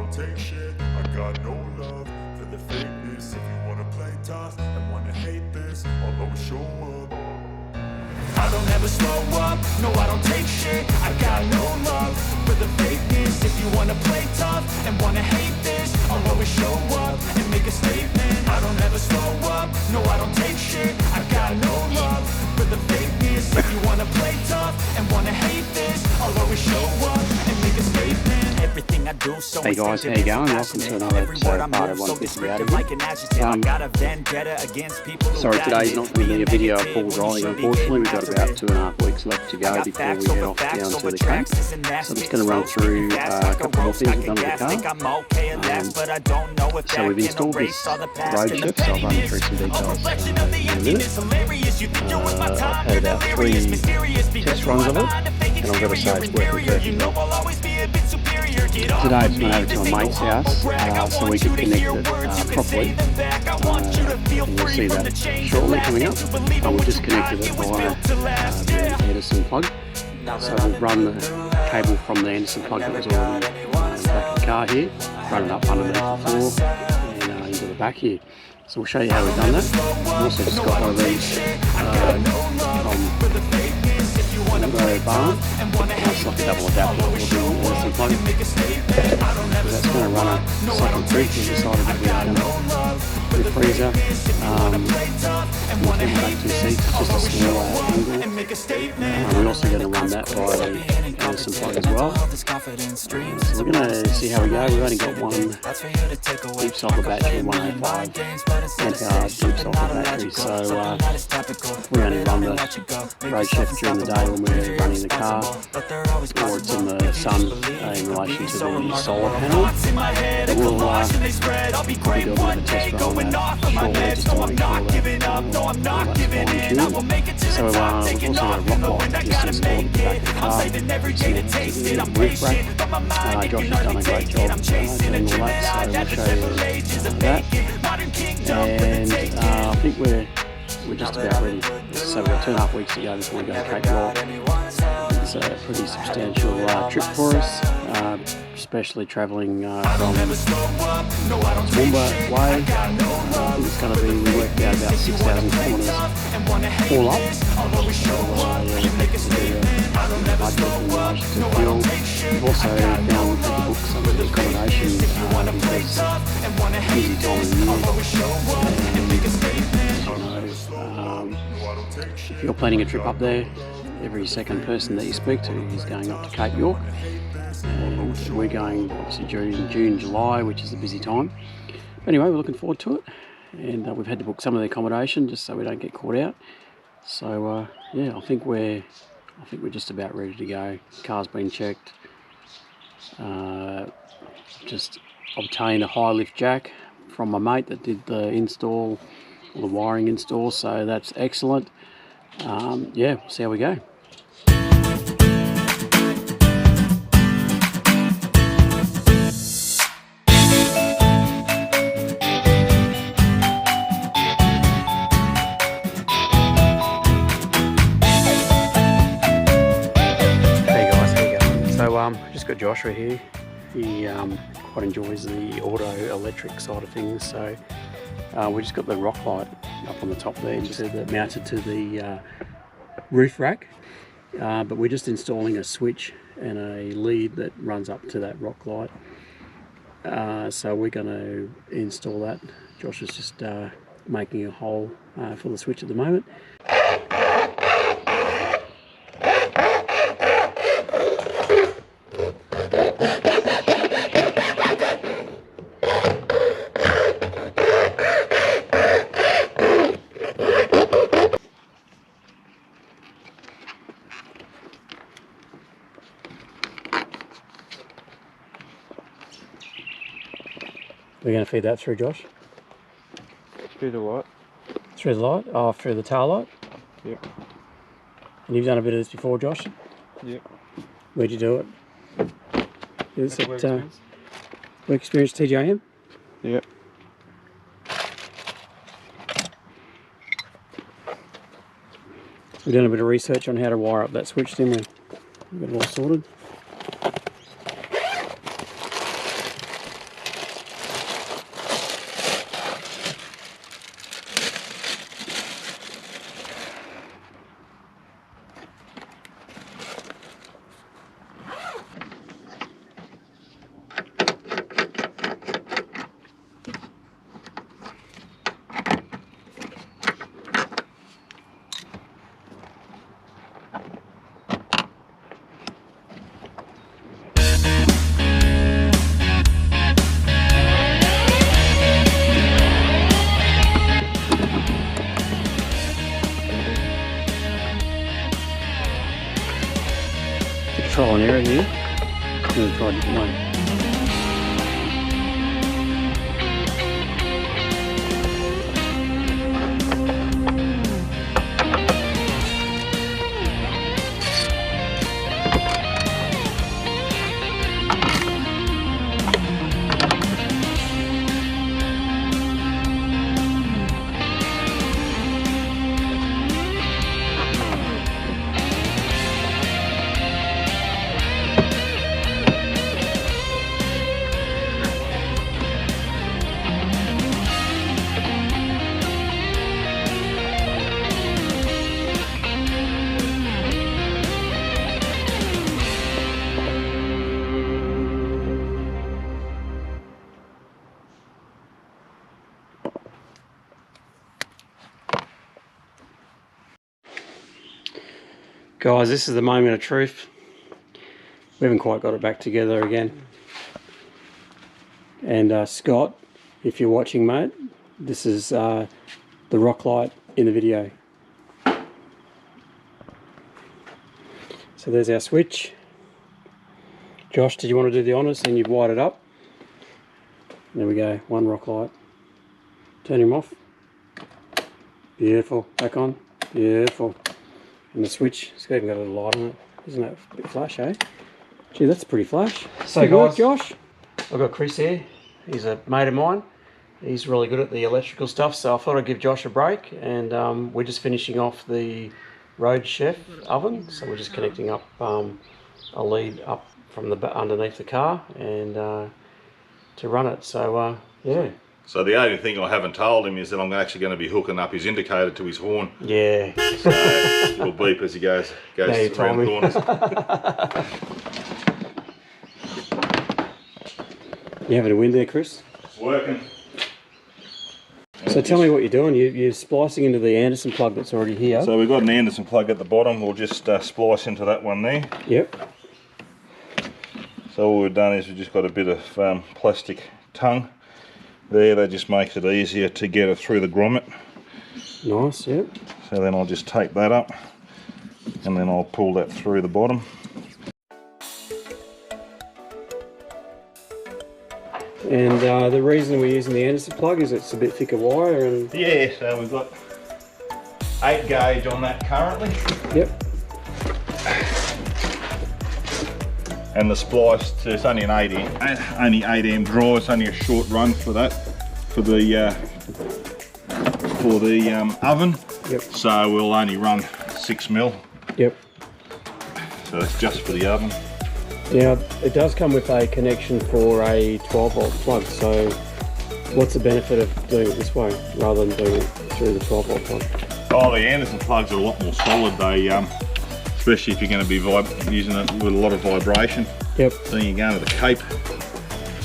don't take shit. I got no love for the fakeness. If you wanna play tough and wanna hate this, I'll always show up. I don't ever slow up, no I don't take shit. I got no love for the fakeness. If you wanna play tough and wanna hate this, I'll always show up and make a statement. I don't ever slow up, no I don't take shit. I got no love for the fakeness. If you wanna play tough and wanna hate this, I'll always show up and make a statement. Everything I do so hey guys, how you going? Welcome to another episode of Prado 150 out of sorry, today's not going to be a video of full drying, unfortunately. We've got about 2.5 weeks left to go before we head off down to the Cape. So I'm just going to run through a couple more things we've done with the car. So we've installed this Roadchef, so I'll run through some details in a minute. I've had about 3 test runs of it, and I've got to say it's working perfectly. Today I've gone over to a mate's house so we can connect it properly, and you'll see that shortly coming up. We've just connected it via the Anderson plug, so we've run the cable from the Anderson plug that was already in the back of the car here, run it up underneath the floor and into the back here. So we'll show you how we've done that. We've also just got one of these from the barn. It's like a double adapter for the Anderson plug. That's going to run a second fridge. We decided that we're going to put a freezer. We'll back 2 seats, it's just a small angle. We're also going to run that via the Anderson plug as well. So we're going to see how we go. We've only got one deep cycle battery, 105 amp hours deep cycle battery. So we only run the Roadchef during the day when we're running the car, or it's in the sun in relation to the solar panel. But we'll do a bit of a test run on that shortly just to make sure that so we've also got a rock light just installed at the back of the car, connected to the roof rack. Josh has done a great job doing all that, so we'll show you that. And I think we're just about ready. So we've got 2.5 weeks to go before we go to Cape York. It's a pretty substantial trip for us, especially travelling from Toowoomba way. I think it's going to be, we worked out about 6,000 kilometres all up. So yeah, it's a bit of budget in relation to fuel. We've also found we had to book some of the accommodation because busy time of the year. If you're planning a trip up there, every second person that you speak to is going up to Cape York, and we're going obviously during June, July, which is a busy time. But anyway, we're looking forward to it, and we've had to book some of the accommodation just so we don't get caught out. So yeah, I think we're just about ready to go. The car's been checked. Just obtained a high lift jack from my mate that did the install, or the wiring install, so that's excellent. Yeah, we'll see how we go. Hey guys, how you going? So just got Joshua here. He quite enjoys the auto electric side of things, so we just got the rock light up on the top there, just mounted to the roof rack, but we're just installing a switch and a lead that runs up to that rock light. So we're going to install that. Josh is just making a hole for the switch at the moment. We're going to feed that through, Josh? Through the what? Through the light? Oh, through the tail light? Yep. And you've done a bit of this before, Josh? Yep. Where'd you do it? Is it Work Experience TJM? Yep. We've done a bit of research on how to wire up that switch, didn't we? We've got it all sorted. and error here. I'm going to try a different one. Guys, this is the moment of truth. We haven't quite got it back together again. And Scott, if you're watching, mate, this is the rock light in the video. So there's our switch. Josh, did you want to do the honours? And you've wired it up. There we go, one rock light. Turn him off. Beautiful. Back on. Beautiful. And the switch, it's even got a little light on it. Isn't that a bit flash, eh? Gee, that's pretty flash. So good work, Josh. I've got Chris here. He's a mate of mine. He's really good at the electrical stuff, so I thought I'd give Josh a break. And we're just finishing off the Roadchef Oven. So we're just connecting up a lead up from the underneath the car and to run it. So yeah. So the only thing I haven't told him is that I'm actually going to be hooking up his indicator to his horn. Yeah. So it'll beep as he goes around the corners. You having a win there, Chris? It's working. So tell me what you're doing. You're splicing into the Anderson plug that's already here. So we've got an Anderson plug at the bottom. We'll just splice into that one there. Yep. So all we've done is we've just got a bit of plastic tongue there. That just makes it easier to get it through the grommet. Nice, yep. So then I'll just tape that up and then I'll pull that through the bottom. And the reason we're using the Anderson plug is it's a bit thicker wire and... Yeah, so we've got 8 gauge on that currently. Yep. And the splice, it's only an 8 amp draw. It's only a short run for that, for the oven. Yep. So we'll only run 6mm. Yep. So that's just for the oven. Now it does come with a connection for a 12-volt plug. So what's the benefit of doing it this way rather than doing it through the 12-volt plug? Oh, the Anderson plugs are a lot more solid. They especially if you're going to be using it with a lot of vibration. Yep. So you go into the cape,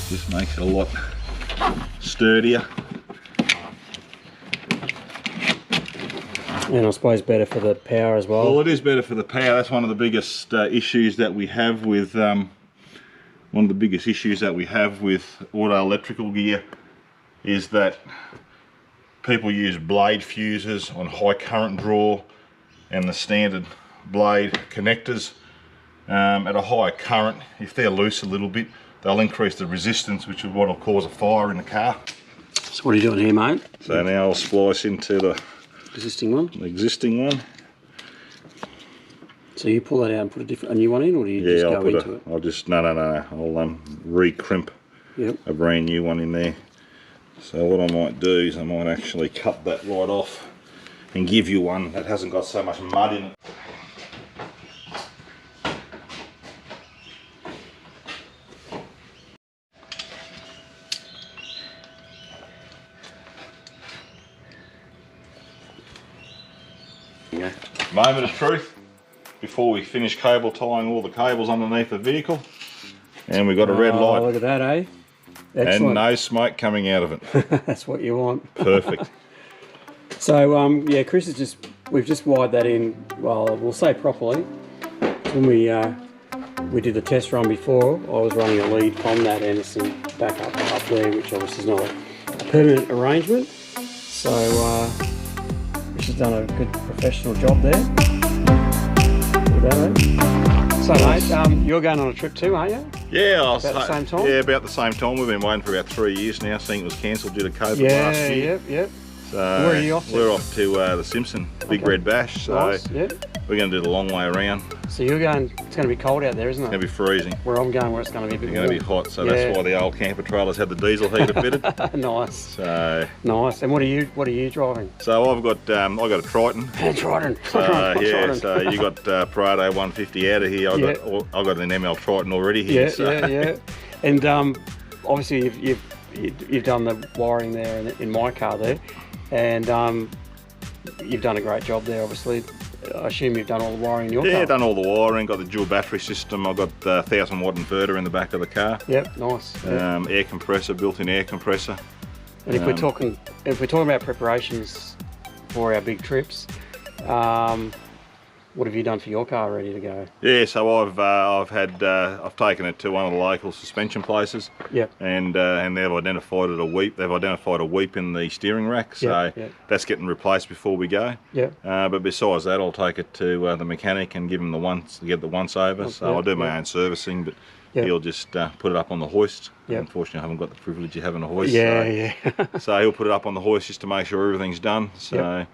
just makes it a lot sturdier. And I suppose better for the power as well. Well, it is better for the power. That's one of the biggest issues that we have with auto electrical gear is that people use blade fuses on high current draw and the standard blade connectors. At a higher current, if they're loose a little bit, they'll increase the resistance, which is what will cause a fire in the car. So what are you doing here, mate? So now I'll splice into the existing one. So you pull that out and put a new one in, or do you just go into it? I'll just I'll re-crimp a brand new one in there. So what I might do is I might actually cut that right off and give you one that hasn't got so much mud in it. Yeah. Moment of truth before we finish cable tying all the cables underneath the vehicle, and we've got a red light. Look at that, eh? Excellent. And no smoke coming out of it. That's what you want. Perfect. So yeah, Chris is we've just wired that in. Well, we'll say properly. When we did the test run before, I was running a lead from that Anderson back up there, which obviously is not a permanent arrangement. So Chris has done a good professional job there. Look at that, eh? So mate, you're going on a trip too, aren't you? Yeah, About the same time? Yeah, about the same time. We've been waiting for about 3 years now, seeing it was cancelled due to COVID last year. Yep. So Where are you off to? We're off to the Simpson Big Red Bash. So Nice, yep. we're going to do the long way around. So you're going, it's going to be cold out there, isn't it? It's going to be freezing. Where I'm going, where it's going to be a bit It's going to be hot, so that's why the old camper trailers had the diesel heater fitted. Nice. So nice. And what are you driving? So I've got I got a Triton. Triton. Yeah. So you got Prado 150 out of here. I got an ML Triton already here. Yeah. And obviously you've done the wiring there in my car there, and you've done a great job there. Obviously, I assume you've done all the wiring in your car. Yeah, done all the wiring. Got the dual battery system. I've got the 1000 watt inverter in the back of the car. Yep, nice. Yep. Air compressor, built-in air compressor. And if we're talking about preparations for our big trips, what have you done for your car ready to go? Yeah, so I've taken it to one of the local suspension places. Yep. And they've identified a weep. They've identified a weep in the steering rack. So that's getting replaced before we go. Yep. But besides that, I'll take it to the mechanic and give him get the once over. So I'll do my own servicing, but he'll just put it up on the hoist. Unfortunately, I haven't got the privilege of having a hoist. So he'll put it up on the hoist just to make sure everything's done. So.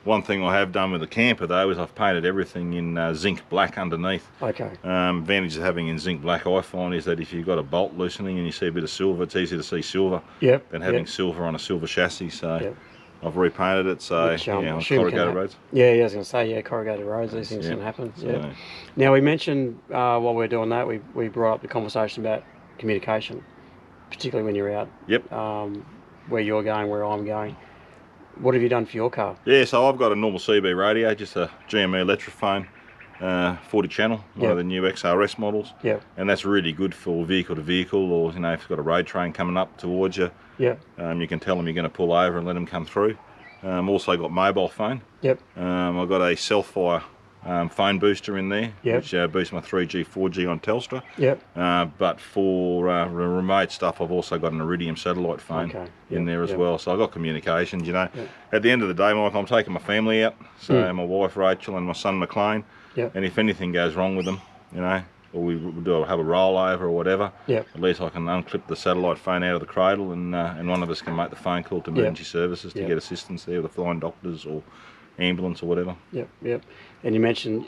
One thing I have done with the camper though is I've painted everything in zinc black underneath. Okay. Advantage of having in zinc black I find is that if you've got a bolt loosening and you see a bit of silver, it's easier to see silver than having silver on a silver chassis. So I've repainted it. So on corrugated roads. Yeah, I was going to say corrugated roads. These things can happen. So. Now we mentioned while we're doing that, we brought up the conversation about communication, particularly when you're out. Yep. Where you're going, where I'm going. What have you done for your car? Yeah, so I've got a normal CB radio, just a GME Electrophone, 40 channel, one of the new XRS models. Yeah. And that's really good for vehicle to vehicle, or if you've got a road train coming up towards you. Yeah. You can tell them you're going to pull over and let them come through. Also got mobile phone. Yep. I've got a Cellfire phone booster in there, which boosts my 3G, 4G on Telstra. Yep. But for remote stuff, I've also got an Iridium satellite phone in there as well. So I've got communications, At the end of the day, Mike, I'm taking my family out. So my wife, Rachel, and my son, McLean. Yep. And if anything goes wrong with them, or we have a rollover or whatever, at least I can unclip the satellite phone out of the cradle and one of us can make the phone call to emergency services to get assistance there with the flying doctors or ambulance or whatever. Yep. And you mentioned,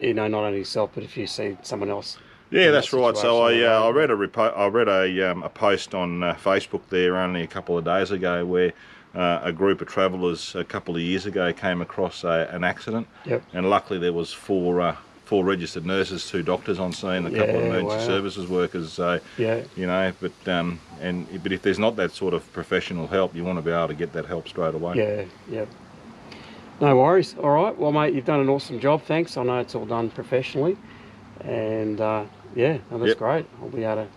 not only yourself, but if you see someone else. Yeah, that's right. So I read a post on Facebook there only a couple of days ago where a group of travellers a couple of years ago came across an accident. Yep. And luckily there was four registered nurses, 2 doctors on scene, a couple of emergency services workers. So but if there's not that sort of professional help, you want to be able to get that help straight away. Yeah. No worries. All right. Well, mate, you've done an awesome job. Thanks. I know it's all done professionally, and that's great. I'll be able to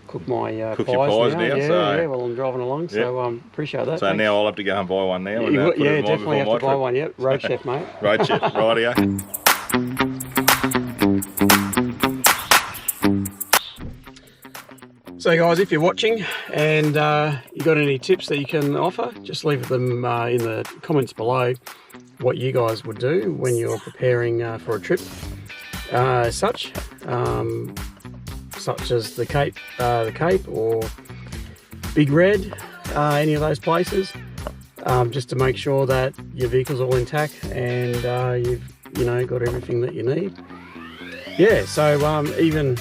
cook my pies now. While I'm driving along. So appreciate that. So thanks. Now I'll have to go and buy one now. Definitely have to buy one. Yep. Roadchef, mate. Roadchef. Rightio. So guys, if you're watching and you got any tips that you can offer, just leave them in the comments below. What you guys would do when you're preparing for a trip, such as the Cape or Big Red, any of those places, just to make sure that your vehicle's all intact and you've got everything that you need. Yeah. So even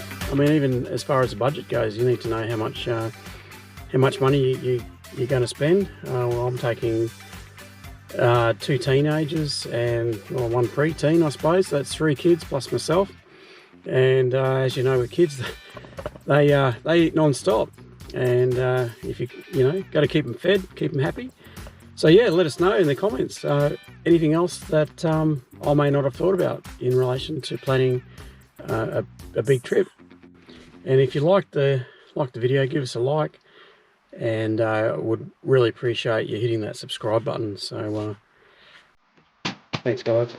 as far as the budget goes, you need to know how much money you're going to spend. Well, I'm taking 2 teenagers and one pre-teen, I suppose. That's 3 kids plus myself. And as you know, with kids, they eat non-stop. And if you got to keep them fed, keep them happy. So yeah, let us know in the comments anything else that I may not have thought about in relation to planning a big trip. And if you liked the video, give us a like. And would really appreciate you hitting that subscribe button. So thanks guys.